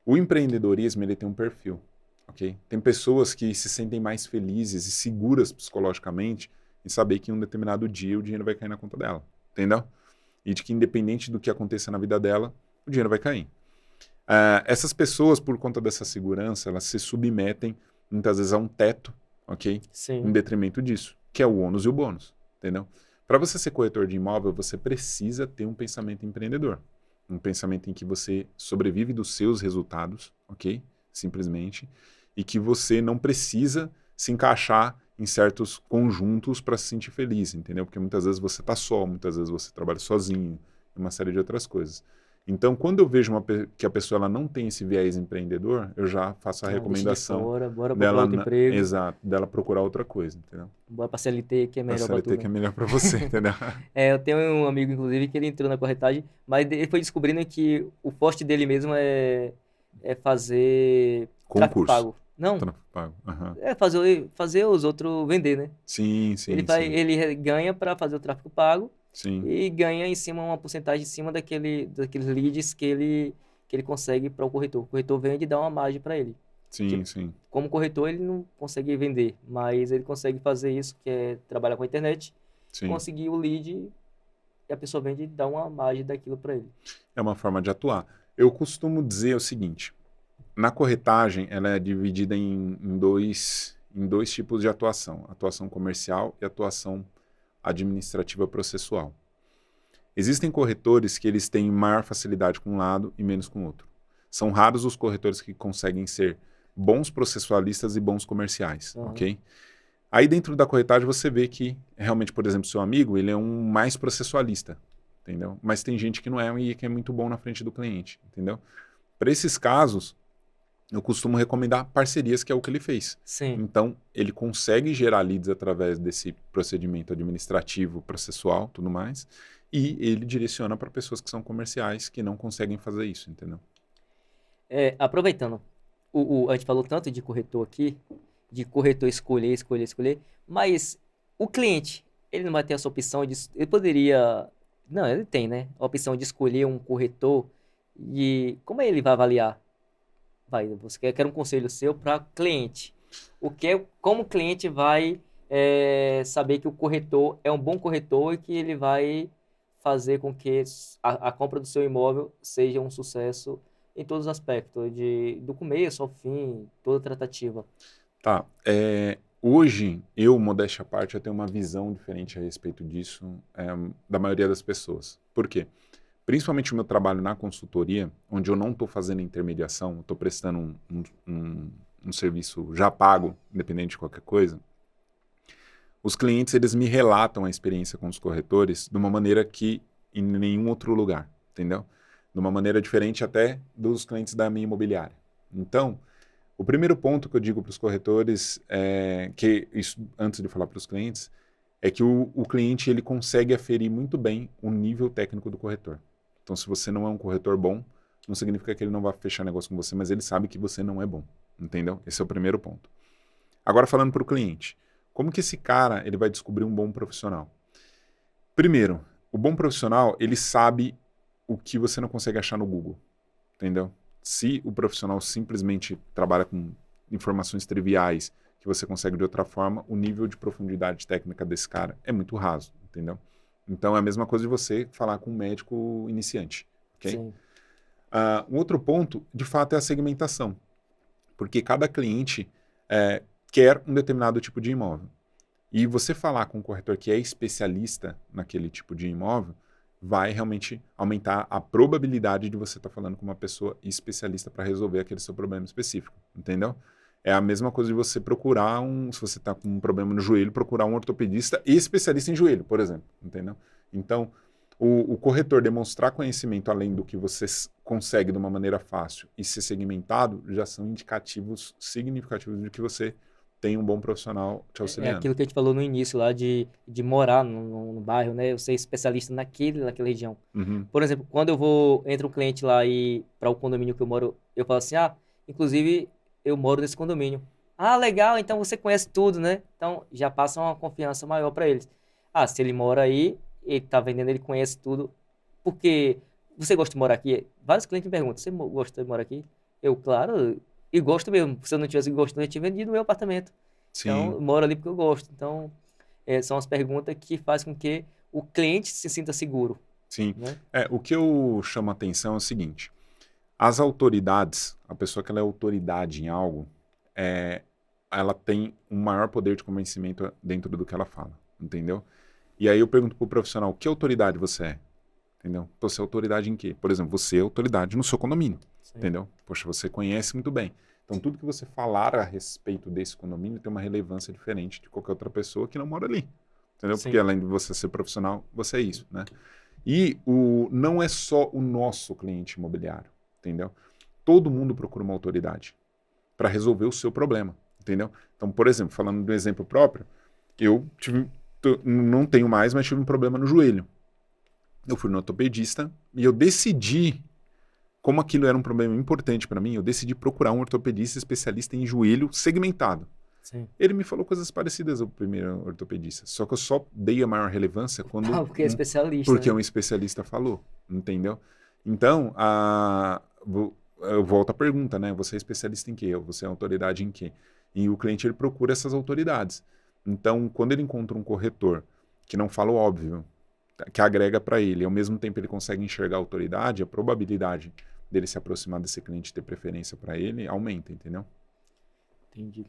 o empreendedorismo ele tem um perfil, ok? Tem pessoas que se sentem mais felizes e seguras psicologicamente em saber que em um determinado dia o dinheiro vai cair na conta dela, entendeu? E de que independente do que aconteça na vida dela, o dinheiro vai cair. Essas pessoas, por conta dessa segurança, elas se submetem muitas vezes a um teto, ok? Em sim, detrimento disso, que é o ônus e o bônus, entendeu? Para você ser corretor de imóvel, você precisa ter um pensamento empreendedor. Um pensamento em que você sobrevive dos seus resultados, ok? Simplesmente. E que você não precisa se encaixar em certos conjuntos para se sentir feliz, entendeu? Porque muitas vezes você está só, muitas vezes você trabalha sozinho, e uma série de outras coisas. Então, quando eu vejo que a pessoa ela não tem esse viés empreendedor, eu já faço a deixa de recomendação fora, bora procurar dela, outro emprego, exato, dela procurar outra coisa, entendeu? bora pra CLT que é A melhor pra tu, CLT que né? é melhor para você, entendeu? Eu tenho um amigo, inclusive, que ele entrou na corretagem, mas ele foi descobrindo que o forte dele mesmo é fazer tráfego Concurso. pago. Não, Tráfego pago. Aham. é fazer os outros vender, né? Sim, sim, sim. Ele ganha para fazer o tráfego pago Sim, e ganha em cima uma porcentagem em cima daqueles leads que ele consegue para o corretor. O corretor vende e dá uma margem para ele. sim, Tipo, sim, como corretor ele não consegue vender, mas ele consegue fazer isso, que é trabalhar com a internet, sim. conseguir o lead e a pessoa vende e dá uma margem daquilo para ele. É uma forma de atuar. Eu costumo dizer o seguinte: na corretagem, ela é dividida em dois tipos de atuação: atuação comercial e atuação administrativa processual. Existem corretores que eles têm maior facilidade com um lado e menos com o outro. São raros os corretores que conseguem ser bons processualistas e bons comerciais, Aham. ok? Aí dentro da corretagem você vê que realmente, por exemplo, seu amigo, ele é um mais processualista, entendeu? Mas tem gente que não é e que é muito bom na frente do cliente, entendeu? Para esses casos, eu costumo recomendar parcerias, que é o que ele fez. Sim. Então, ele consegue gerar leads através desse procedimento administrativo, processual, tudo mais, e ele direciona para pessoas que são comerciais que não conseguem fazer isso, entendeu? Aproveitando, a gente falou tanto de corretor aqui, de corretor escolher, mas o cliente, ele não vai ter essa opção de, ele poderia, não, ele tem, né, a opção de escolher um corretor e como ele vai avaliar? Você quer um conselho seu para cliente. Como o cliente vai saber que o corretor é um bom corretor e que ele vai fazer com que a compra do seu imóvel seja um sucesso em todos os aspectos, do começo ao fim, toda tratativa. Tá. Hoje, eu, modéstia à parte, eu tenho uma visão diferente a respeito disso, da maioria das pessoas. Por quê? Principalmente o meu trabalho na consultoria, onde eu não estou fazendo intermediação, estou prestando um serviço já pago, independente de qualquer coisa. Os clientes, eles me relatam a experiência com os corretores de uma maneira que em nenhum outro lugar, entendeu? de uma maneira diferente até dos clientes da minha imobiliária. Então, o primeiro ponto que eu digo para os corretores, que isso, antes de falar para os clientes, é que o cliente ele consegue aferir muito bem o nível técnico do corretor. Então, se você não é um corretor bom, não significa que ele não vai fechar negócio com você, mas ele sabe que você não é bom, entendeu? Esse é o primeiro ponto. Agora, falando para o cliente, como que esse cara ele vai descobrir um bom profissional? Primeiro, o bom profissional, ele sabe o que você não consegue achar no Google, entendeu? Se o profissional simplesmente trabalha com informações triviais que você consegue de outra forma, o nível de profundidade técnica desse cara é muito raso, entendeu? Então é a mesma coisa de você falar com um médico iniciante, ok? Sim. Um outro ponto, de fato, é a segmentação, porque cada cliente quer um determinado tipo de imóvel. E você falar com um corretor que é especialista naquele tipo de imóvel vai realmente aumentar a probabilidade de você estar falando com uma pessoa especialista para resolver aquele seu problema específico, entendeu? É a mesma coisa de você procurar se você está com um problema no joelho, procurar um ortopedista e especialista em joelho, por exemplo, entendeu? Então, o corretor demonstrar conhecimento além do que você consegue de uma maneira fácil e ser segmentado já são indicativos significativos de que você tem um bom profissional te É auxiliando. aquilo que a gente falou no início lá de morar no bairro, né? Eu ser especialista naquela região. Uhum. Por exemplo, quando entra um cliente lá e para o condomínio que eu moro, eu falo assim, inclusive eu moro nesse condomínio. Ah, legal, então você conhece tudo, né? Então já passa uma confiança maior para eles. Se ele mora aí, ele tá vendendo, ele conhece tudo. Porque você gosta de morar aqui? Vários clientes me perguntam, você gosta de morar aqui? Eu, claro, e gosto mesmo. Se eu não tivesse gostado, eu tinha vendido meu apartamento. Então, Sim, eu moro ali porque eu gosto. Então, são as perguntas que fazem com que o cliente se sinta seguro, sim. né? O que eu chamo a atenção é o seguinte, as autoridades, a pessoa que ela é autoridade em algo, ela tem um maior poder de convencimento dentro do que ela fala, entendeu? E aí eu pergunto pro profissional, que autoridade você é? Entendeu? Você é autoridade em quê? Por exemplo, você é autoridade no seu condomínio, Sim. entendeu? Poxa, você conhece muito bem. Então, tudo que você falar a respeito desse condomínio tem uma relevância diferente de qualquer outra pessoa que não mora ali, entendeu? Sim. Porque além de você ser profissional, você é isso, né? E não é só o nosso cliente imobiliário, entendeu? Todo mundo procura uma autoridade para resolver o seu problema, entendeu? Então, por exemplo, falando do exemplo próprio, eu não tenho mais, mas tive um problema no joelho. Eu fui no ortopedista e eu decidi, como aquilo era um problema importante para mim, eu decidi procurar um ortopedista especialista em joelho segmentado. Sim. Ele me falou coisas parecidas ao primeiro ortopedista, só que eu só dei a maior relevância quando Porque é especialista, porque né? um especialista falou, entendeu? Então, eu volto à pergunta, né? Você é especialista em quê? Você é autoridade em quê? E o cliente ele procura essas autoridades. Então, quando ele encontra um corretor que não fala o óbvio, que agrega para ele, e ao mesmo tempo ele consegue enxergar a autoridade, a probabilidade dele se aproximar desse cliente e ter preferência para ele aumenta, entendeu? Entendi.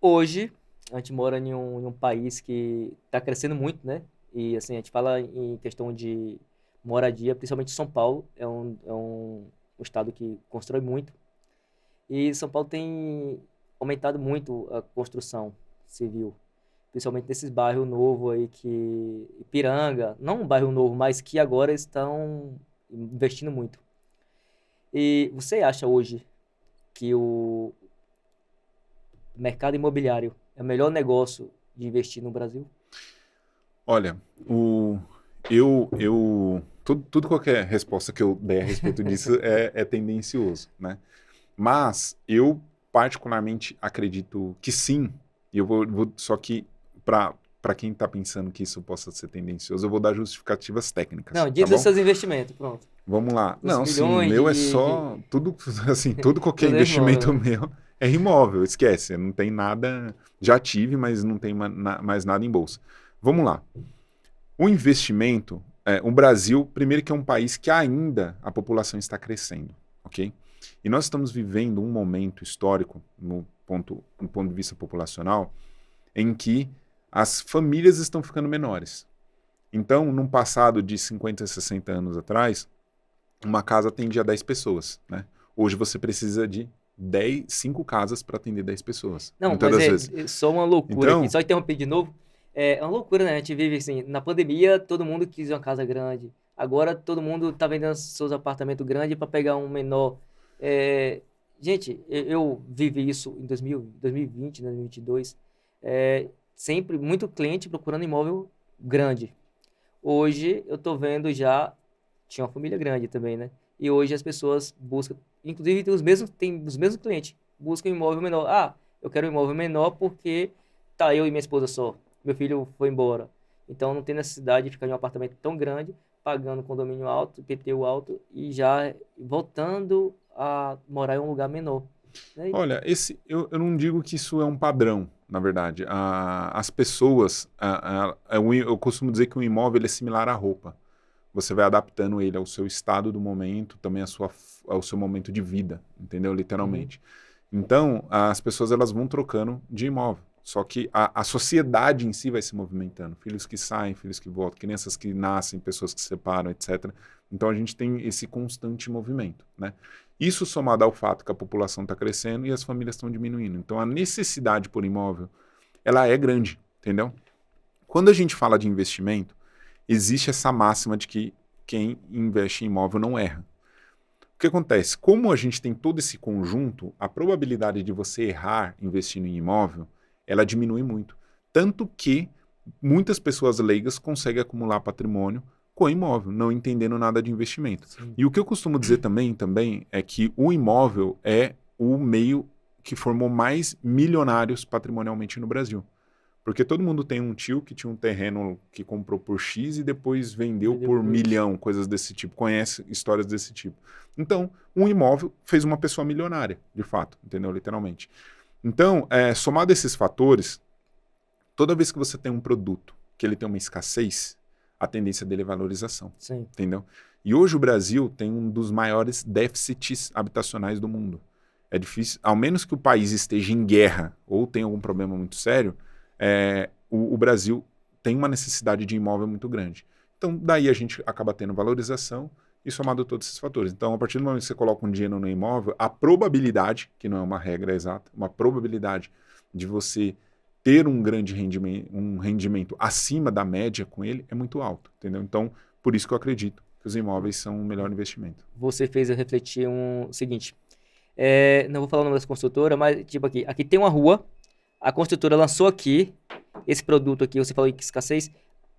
Hoje, a gente mora em um país que está crescendo muito, né? E assim, a gente fala em questão de moradia, principalmente São Paulo, é um estado que constrói muito. E São Paulo tem aumentado muito a construção civil, principalmente nesses bairros novos aí Ipiranga, não um bairro novo, mas que agora estão investindo muito. E você acha hoje que o mercado imobiliário é o melhor negócio de investir no Brasil? Olha, tudo qualquer resposta que eu der a respeito disso é tendencioso, né? Mas eu particularmente acredito que sim, e eu só que para quem está pensando que isso possa ser tendencioso, eu vou dar justificativas técnicas, Não, tá diz dos bom? seus investimentos, pronto. Vamos lá. Os Não, sim, o milhões meu é só tudo assim, tudo qualquer Tudo é investimento imóvel, né? meu é imóvel, esquece, não tem nada, já tive, mas não tem mais nada em bolsa. Vamos lá. O investimento, o Brasil, primeiro que é um país que ainda a população está crescendo, ok? E nós estamos vivendo um momento histórico, no ponto de vista populacional, em que as famílias estão ficando menores. Então, num passado de 50, 60 anos atrás, uma casa atendia 10 pessoas, né? Hoje você precisa de 5 casas para atender 10 pessoas, Não, muitas mas das vezes. é só uma loucura aqui. Então, Só interromper de novo. É uma loucura, né? A gente vive assim, na pandemia, todo mundo quis uma casa grande. Agora todo mundo tá vendendo seus apartamentos grandes para pegar um menor. Gente, eu vivi isso em 2020, né, 2022. Sempre muito cliente procurando imóvel grande. Hoje eu tô vendo já, tinha uma família grande também, né? E hoje as pessoas buscam, inclusive tem os mesmos clientes, buscam um imóvel menor. Ah, eu quero um imóvel menor porque tá eu e minha esposa só. Meu filho foi embora. Então não tem necessidade de ficar em um apartamento tão grande, pagando condomínio alto, IPTU alto e já voltando a morar em um lugar menor. Né? Olha, eu não digo que isso é um padrão, na verdade. As pessoas, eu costumo dizer que um imóvel ele é similar à roupa. Você vai adaptando ele ao seu estado do momento, também ao seu momento de vida, entendeu? Uhum. Literalmente. Então, as pessoas elas vão trocando de imóvel. Só que a sociedade em si vai se movimentando. Filhos que saem, filhos que voltam, crianças que nascem, pessoas que se separam, etc. Então, a gente tem esse constante movimento, né? Isso somado ao fato que a população está crescendo e as famílias estão diminuindo. Então, a necessidade por imóvel, ela é grande, entendeu? Quando a gente fala de investimento, existe essa máxima de que quem investe em imóvel não erra. O que acontece? Como a gente tem todo esse conjunto, a probabilidade de você errar investindo em imóvel, ela diminui muito. Tanto que muitas pessoas leigas conseguem acumular patrimônio com imóvel, não entendendo nada de investimento. Sim. E o que eu costumo dizer também é que o imóvel é o meio que formou mais milionários patrimonialmente no Brasil. Porque todo mundo tem um tio que tinha um terreno que comprou por X e depois vendeu Vendeu por por isso. milhão, coisas desse tipo. Conhece histórias desse tipo. Então, um imóvel fez uma pessoa milionária, de fato, entendeu? Literalmente. Então, somado a esses fatores, toda vez que você tem um produto que ele tem uma escassez, a tendência dele é valorização, Sim. entendeu? E hoje o Brasil tem um dos maiores déficits habitacionais do mundo. É difícil, ao menos que o país esteja em guerra ou tenha algum problema muito sério, o Brasil tem uma necessidade de imóvel muito grande. Então, daí a gente acaba tendo valorização e somado todos esses fatores. Então, a partir do momento que você coloca um dinheiro no imóvel, a probabilidade, que não é uma regra exata, uma probabilidade de você ter um grande rendimento acima da média com ele é muito alto, entendeu? Então, por isso que eu acredito que os imóveis são o melhor investimento. Você fez eu refletir o seguinte. Não vou falar o nome das construtoras, mas tipo aqui tem uma rua, a construtora lançou aqui esse produto aqui, você falou que escassez,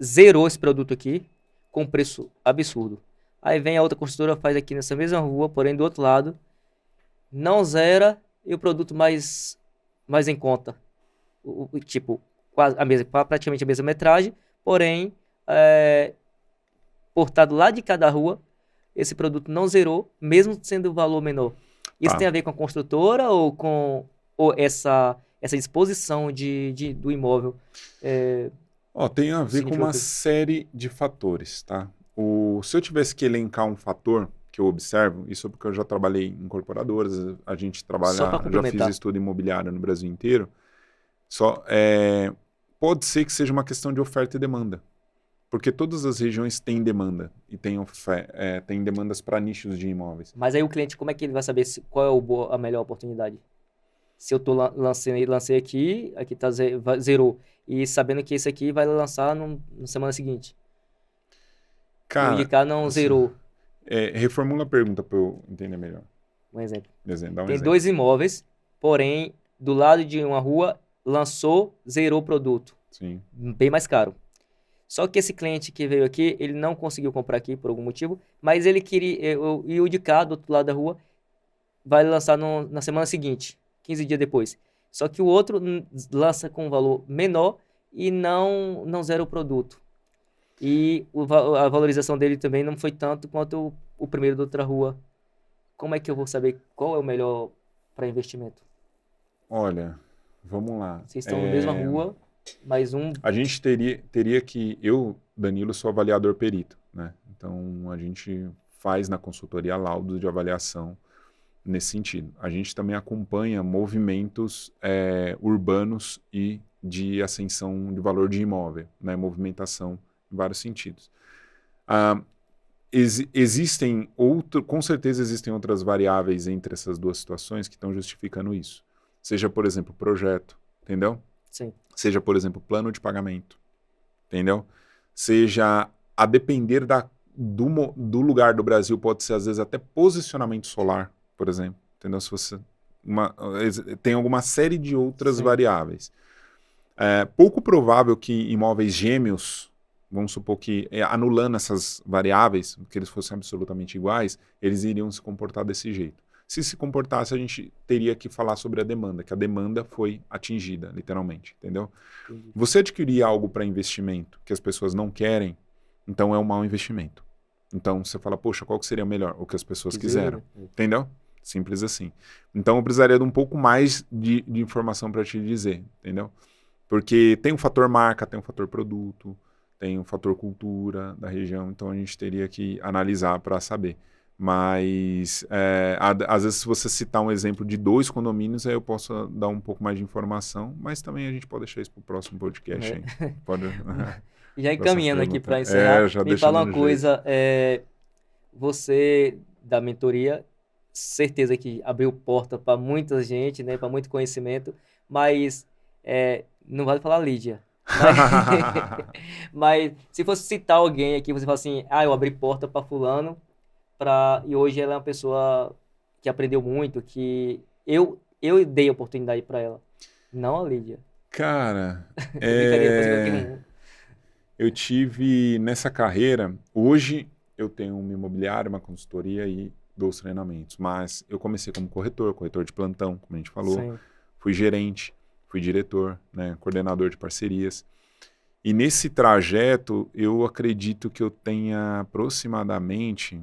zerou esse produto aqui com preço absurdo. Aí vem a outra construtora, faz aqui nessa mesma rua, porém do outro lado, não zera e o produto mais em conta. Tipo, quase praticamente a mesma metragem, porém, por estar do lado de cada rua, esse produto não zerou, mesmo sendo o valor menor. Isso Tá. tem a ver com a construtora ou com essa disposição do imóvel? Tem a ver com Significa uma o quê? série de fatores, tá? Se eu tivesse que elencar um fator que eu observo, isso é porque eu já trabalhei em incorporadoras, a gente Só para já fiz complementar. estudo imobiliário no Brasil inteiro, pode ser que seja uma questão de oferta e demanda. Porque todas as regiões têm demanda e têm demandas para nichos de imóveis. Mas aí o cliente, como é que ele vai saber qual é a melhor oportunidade? Se eu lancei aqui tá zerou. E sabendo que esse aqui vai lançar na semana seguinte. E o de Cara, cá não zerou. reformula a pergunta para eu entender melhor. Um exemplo. Dá um Tem exemplo. dois imóveis, porém, do lado de uma rua, lançou, zerou o produto. Sim. Bem mais caro. Só que esse cliente que veio aqui, ele não conseguiu comprar aqui por algum motivo, mas ele queria. E o de cá, do outro lado da rua, vai lançar na semana seguinte, 15 dias depois. Só que o outro lança com um valor menor e não zera o produto. E a valorização dele também não foi tanto quanto o primeiro da outra rua. Como é que eu vou saber qual é o melhor para investimento? Olha, vamos lá. Vocês estão na mesma rua, mas um. A gente teria que. Eu, Danilo, sou avaliador perito, né? Então a gente faz na consultoria laudos de avaliação nesse sentido. A gente também acompanha movimentos urbanos e de ascensão de valor de imóvel, né? Movimentação em vários sentidos. Com certeza existem outras variáveis entre essas duas situações que estão justificando isso. Seja, por exemplo, projeto, entendeu? Sim. Seja, por exemplo, plano de pagamento, entendeu? Seja a depender do lugar do Brasil pode ser, às vezes, até posicionamento solar, por exemplo. Entendeu? Se você... tem alguma série de outras variáveis. É pouco provável que imóveis gêmeos, vamos supor que anulando essas variáveis, que eles fossem absolutamente iguais, eles iriam se comportar desse jeito. Se comportasse, a gente teria que falar sobre a demanda, que a demanda foi atingida, literalmente, entendeu? Entendi. Você adquirir algo para investimento que as pessoas não querem, então é um mau investimento. Então você fala, poxa, qual que seria melhor? O que as pessoas quiseram, entendeu? Simples assim. Então eu precisaria de um pouco mais de informação para te dizer, entendeu? Porque tem um fator marca, tem um fator produto, tem um fator cultura da região, então a gente teria que analisar para saber. Mas, às vezes, se você citar um exemplo de 2 condomínios, aí eu posso dar um pouco mais de informação, mas também a gente pode deixar isso para o próximo podcast. Hein? Pode... Já encaminhando aqui para encerrar, me fala uma coisa, você, da mentoria, certeza que abriu porta para muita gente, né, para muito conhecimento, mas não vale falar Lídia. Mas se fosse citar alguém aqui, você fala assim, eu abri porta para fulano, e hoje ela é uma pessoa que aprendeu muito, que eu dei oportunidade para ela, não a Lídia. Cara, eu tive nessa carreira, hoje eu tenho uma imobiliária, uma consultoria e dou os treinamentos, mas eu comecei como corretor de plantão, como a gente falou, Sim. Fui gerente, fui diretor, né, coordenador de parcerias. E nesse trajeto, eu acredito que eu tenha aproximadamente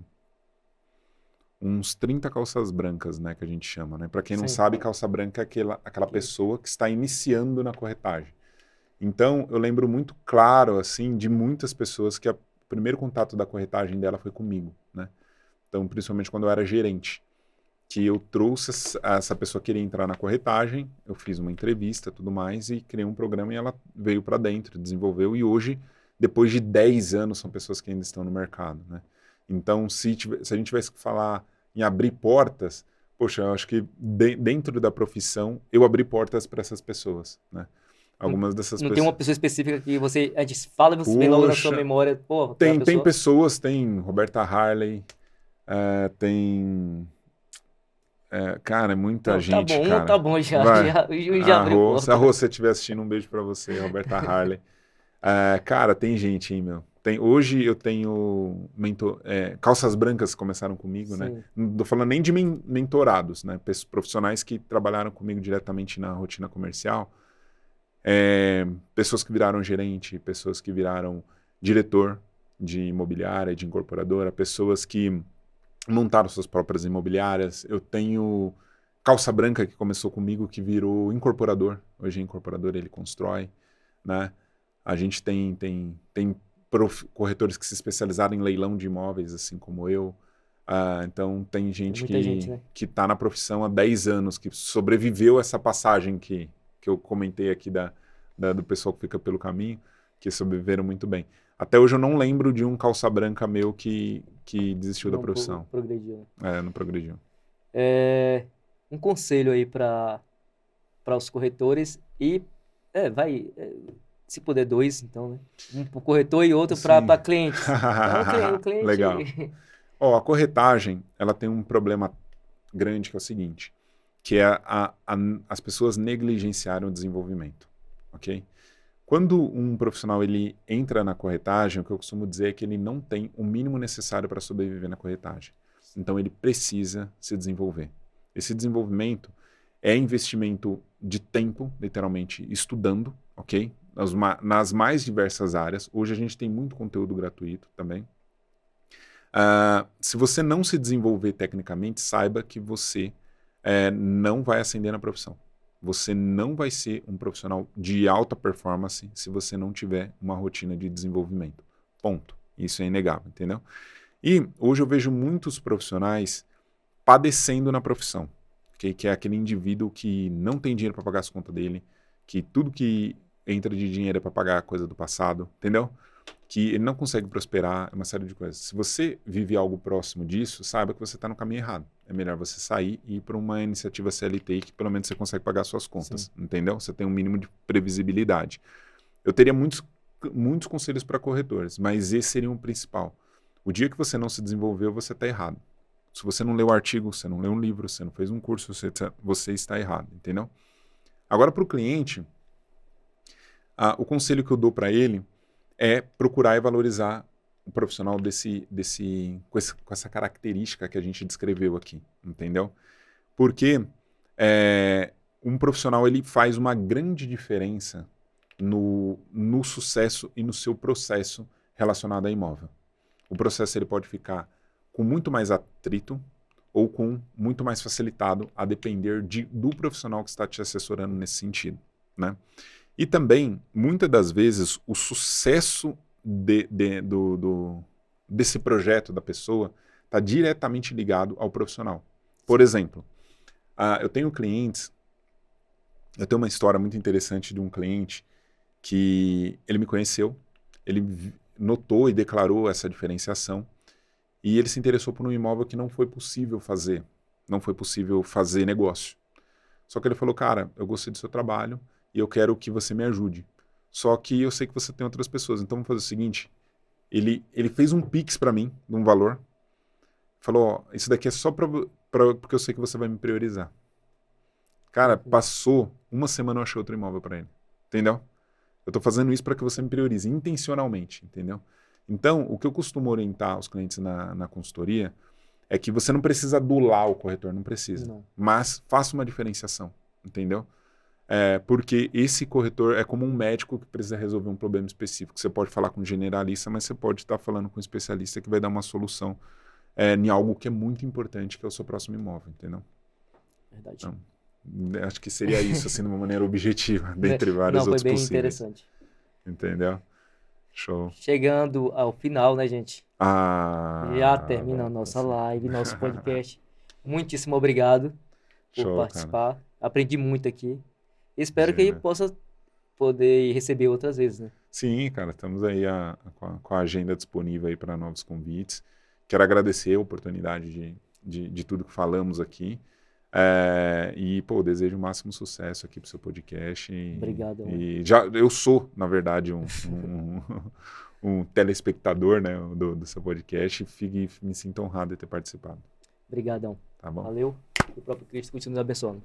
uns 30 calças brancas, né, que a gente chama, né? Para quem não sabe, calça branca é aquela pessoa que está iniciando na corretagem. Então, eu lembro muito claro, assim, de muitas pessoas que o primeiro contato da corretagem dela foi comigo, né? Então, principalmente quando eu era gerente, que eu trouxe essa pessoa que queria entrar na corretagem, eu fiz uma entrevista, tudo mais, e criei um programa e ela veio para dentro, desenvolveu, e hoje, depois de 10 anos, são pessoas que ainda estão no mercado, né? Então, se a gente tivesse que falar em abrir portas, poxa, eu acho que dentro da profissão, eu abri portas para essas pessoas, né? Algumas dessas pessoas... Não tem uma pessoa específica que você fala e você vem logo na sua memória, pô, tem pessoas, tem Roberta Harley, tem... cara, muita gente, tá bom, cara. Tá bom, já abriu porta. Se a Rô, você estiver assistindo, um beijo para você, Roberta Harley. Cara, tem gente, hein, meu. Hoje eu tenho calças brancas que começaram comigo, Sim. né? Não tô falando nem de mentorados, né? Profissionais que trabalharam comigo diretamente na rotina comercial. Pessoas que viraram gerente, pessoas que viraram diretor de imobiliária, de incorporadora, pessoas que montaram suas próprias imobiliárias. Eu tenho calça branca que começou comigo, que virou incorporador. Hoje é incorporador, ele constrói, né? A gente tem corretores que se especializaram em leilão de imóveis, assim como eu. Então, tem gente que está na profissão há 10 anos, que sobreviveu essa passagem que eu comentei aqui do pessoal que fica pelo caminho, que sobreviveram muito bem. Até hoje eu não lembro de um calça branca meu que desistiu da profissão. Progrediu. Não progrediu. Um conselho aí para os corretores e se puder 2, então, né? Um para o corretor e outro para clientes. Então, o cliente... Legal. A corretagem, ela tem um problema grande que é o seguinte, que é as pessoas negligenciarem o desenvolvimento, ok? Quando um profissional ele entra na corretagem, o que eu costumo dizer é que ele não tem o mínimo necessário para sobreviver na corretagem. Então, ele precisa se desenvolver. Esse desenvolvimento é investimento de tempo, literalmente, estudando, ok? Nas mais diversas áreas. Hoje a gente tem muito conteúdo gratuito também. Se você não se desenvolver tecnicamente, saiba que você não vai ascender na profissão. Você não vai ser um profissional de alta performance se você não tiver uma rotina de desenvolvimento. Ponto. Isso é inegável, entendeu? E hoje eu vejo muitos profissionais padecendo na profissão, okay? Que é aquele indivíduo que não tem dinheiro para pagar as contas dele, que tudo que entra de dinheiro é para pagar a coisa do passado, entendeu? Que ele não consegue prosperar, uma série de coisas. Se você vive algo próximo disso, saiba que você está no caminho errado. É melhor você sair e ir para uma iniciativa CLT que pelo menos você consegue pagar suas contas, Sim. entendeu? Você tem um mínimo de previsibilidade. Eu teria muitos conselhos para corretores, mas esse seria o principal. O dia que você não se desenvolveu, você está errado. Se você não leu o artigo, você não leu um livro, você não fez um curso, você está errado, entendeu? Agora, para o cliente, o conselho que eu dou para ele é procurar e valorizar o profissional com essa característica que a gente descreveu aqui, entendeu? Porque um profissional ele faz uma grande diferença no sucesso e no seu processo relacionado a imóvel. O processo ele pode ficar com muito mais atrito ou com muito mais facilitado, a depender do profissional que está te assessorando nesse sentido, né? E também, muitas das vezes, o sucesso desse projeto da pessoa está diretamente ligado ao profissional. Por exemplo, eu tenho uma história muito interessante de um cliente que ele me conheceu, ele notou e declarou essa diferenciação e ele se interessou por um imóvel que não foi possível fazer negócio. Só que ele falou, cara, eu gostei do seu trabalho e eu quero que você me ajude. Só que eu sei que você tem outras pessoas, então vamos fazer o seguinte, ele fez um Pix para mim, de um valor, falou, ó, isso daqui é só porque eu sei que você vai me priorizar. Cara, passou uma semana eu achei outro imóvel para ele, entendeu? Eu tô fazendo isso para que você me priorize, intencionalmente, entendeu? Então, o que eu costumo orientar os clientes na consultoria é que você não precisa adular o corretor, não precisa. Não. Mas faça uma diferenciação, entendeu? Porque esse corretor é como um médico que precisa resolver um problema específico. Você pode falar com um generalista, mas você pode estar falando com um especialista que vai dar uma solução em algo que é muito importante, que é o seu próximo imóvel, entendeu? Verdade. Então, acho que seria isso, assim, de uma maneira objetiva, dentre vários outros foi bem possíveis. interessante. Entendeu? Show. Chegando ao final, né, gente? Já termina a nossa sim. live, nosso podcast. Muitíssimo obrigado por Show, participar. cara. Aprendi muito aqui. Espero que possa poder receber outras vezes, né? Sim, cara, estamos aí com a agenda disponível aí para novos convites. Quero agradecer a oportunidade de tudo que falamos aqui. E, desejo o máximo sucesso aqui pro seu podcast. Obrigado. Eu sou, na verdade, um telespectador, né, do seu podcast e me sinto honrado de ter participado. Obrigadão. Tá bom? Valeu. Que o próprio Cristo continue nos abençoando.